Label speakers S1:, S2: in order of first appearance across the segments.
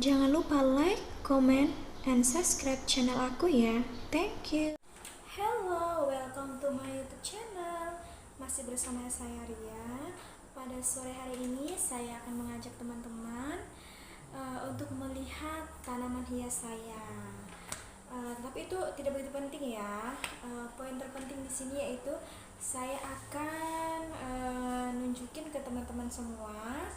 S1: Jangan lupa like, comment, and subscribe channel aku ya. Thank you. Hello, welcome to my YouTube channel. Masih bersama saya Ria. Pada sore hari ini saya akan mengajak teman-teman untuk melihat tanaman hias saya. Tapi itu tidak begitu penting ya. Poin terpenting di sini yaitu saya akan nunjukin ke teman-teman semua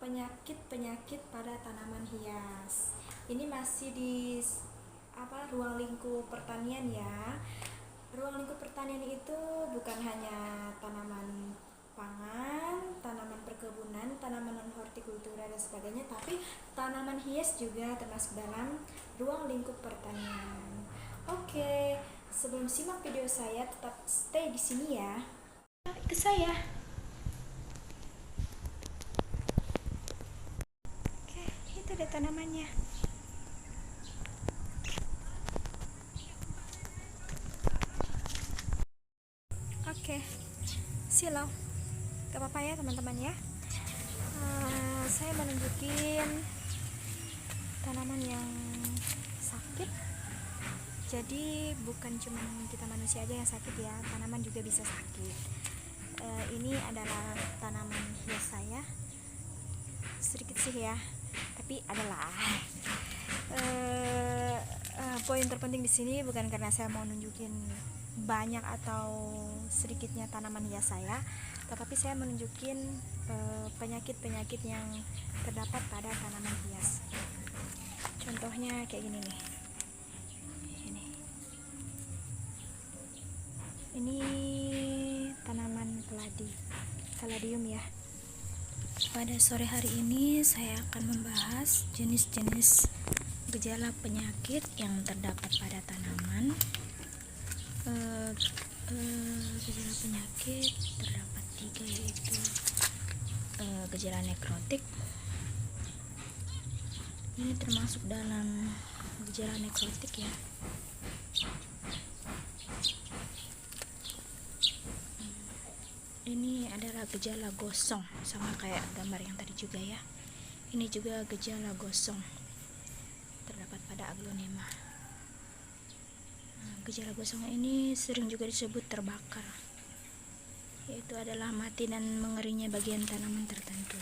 S1: penyakit-penyakit pada tanaman hias. Ini masih di ruang lingkup pertanian ya. Ruang lingkup pertanian itu bukan hanya tanaman pangan, tanaman perkebunan, tanaman non hortikultura dan sebagainya, tapi tanaman hias juga termasuk dalam ruang lingkup pertanian. Oke, sebelum simak video saya tetap stay di sini ya. Ke saya. Oke, itu deh tanamannya. Oke, silau. Gak apa-apa ya teman-teman ya. Saya menunjukin tanaman yang sakit. Jadi bukan cuma kita manusia aja yang sakit ya, tanaman juga bisa sakit. Ini adalah tanaman hias saya. Sedikit sih ya, tapi adalah. Poin terpenting di sini bukan karena saya mau nunjukin banyak atau sedikitnya tanaman hias saya, tetapi saya menunjukin penyakit-penyakit yang terdapat pada tanaman hias. Contohnya kayak gini nih. Ini tanaman caladium ya. Pada sore hari ini saya akan membahas jenis-jenis gejala penyakit yang terdapat pada tanaman. Gejala penyakit terdapat 3, yaitu gejala nekrotik. Ini termasuk dalam gejala nekrotik ya. Ini adalah gejala gosong, sama kayak gambar yang tadi juga ya. Ini juga gejala gosong terdapat pada aglonema. Gejala gosong ini sering juga disebut terbakar, yaitu adalah mati dan mengerinya bagian tanaman tertentu.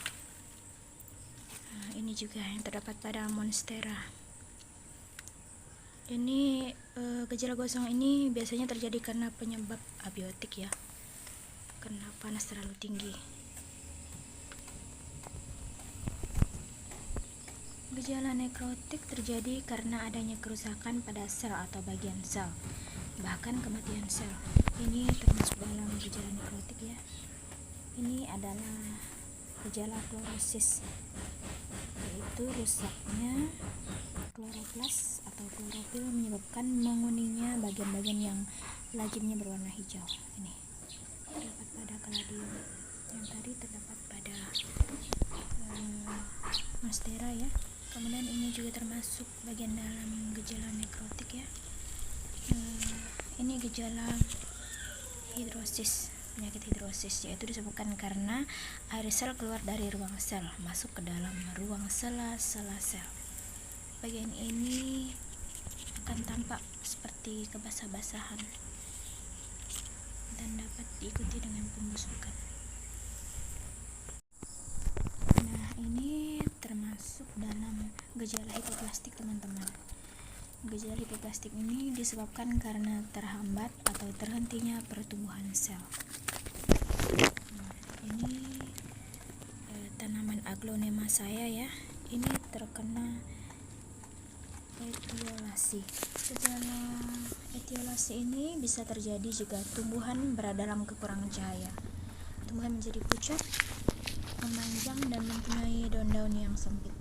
S1: Ini juga yang terdapat pada monstera. Ini gejala gosong ini biasanya terjadi karena penyebab abiotik ya, karena panas terlalu tinggi. Gejala nekrotik terjadi karena adanya kerusakan pada sel atau bagian sel, bahkan kematian sel. Ini termasuk dalam gejala nekrotik ya. Ini adalah gejala klorosis, yaitu rusaknya kloroplas atau klorofil menyebabkan menguningnya bagian-bagian yang lazimnya berwarna hijau. Ini terdapat pada caladium, yang tadi terdapat pada monstera ya. Kemudian ini juga termasuk bagian dalam gejala nekrotik ya. Ini gejala hidrosis, penyakit hidrosis, yaitu disebabkan karena air sel keluar dari ruang sel masuk ke dalam ruang sela-sela sel. Bagian ini akan tampak seperti kebasah-basahan dan dapat diikuti dengan pembusukan. Nah, ini termasuk dalam gejala hipoplastik teman-teman. Gejala hipoplastik ini disebabkan karena terhambat atau terhentinya pertumbuhan sel. Ini tanaman aglonema saya ya. Ini terkena etiolasi. Gejala etiolasi ini bisa terjadi jika tumbuhan berada dalam kekurangan cahaya. Tumbuhan menjadi pucat, memanjang dan mempunyai daun-daun yang sempit.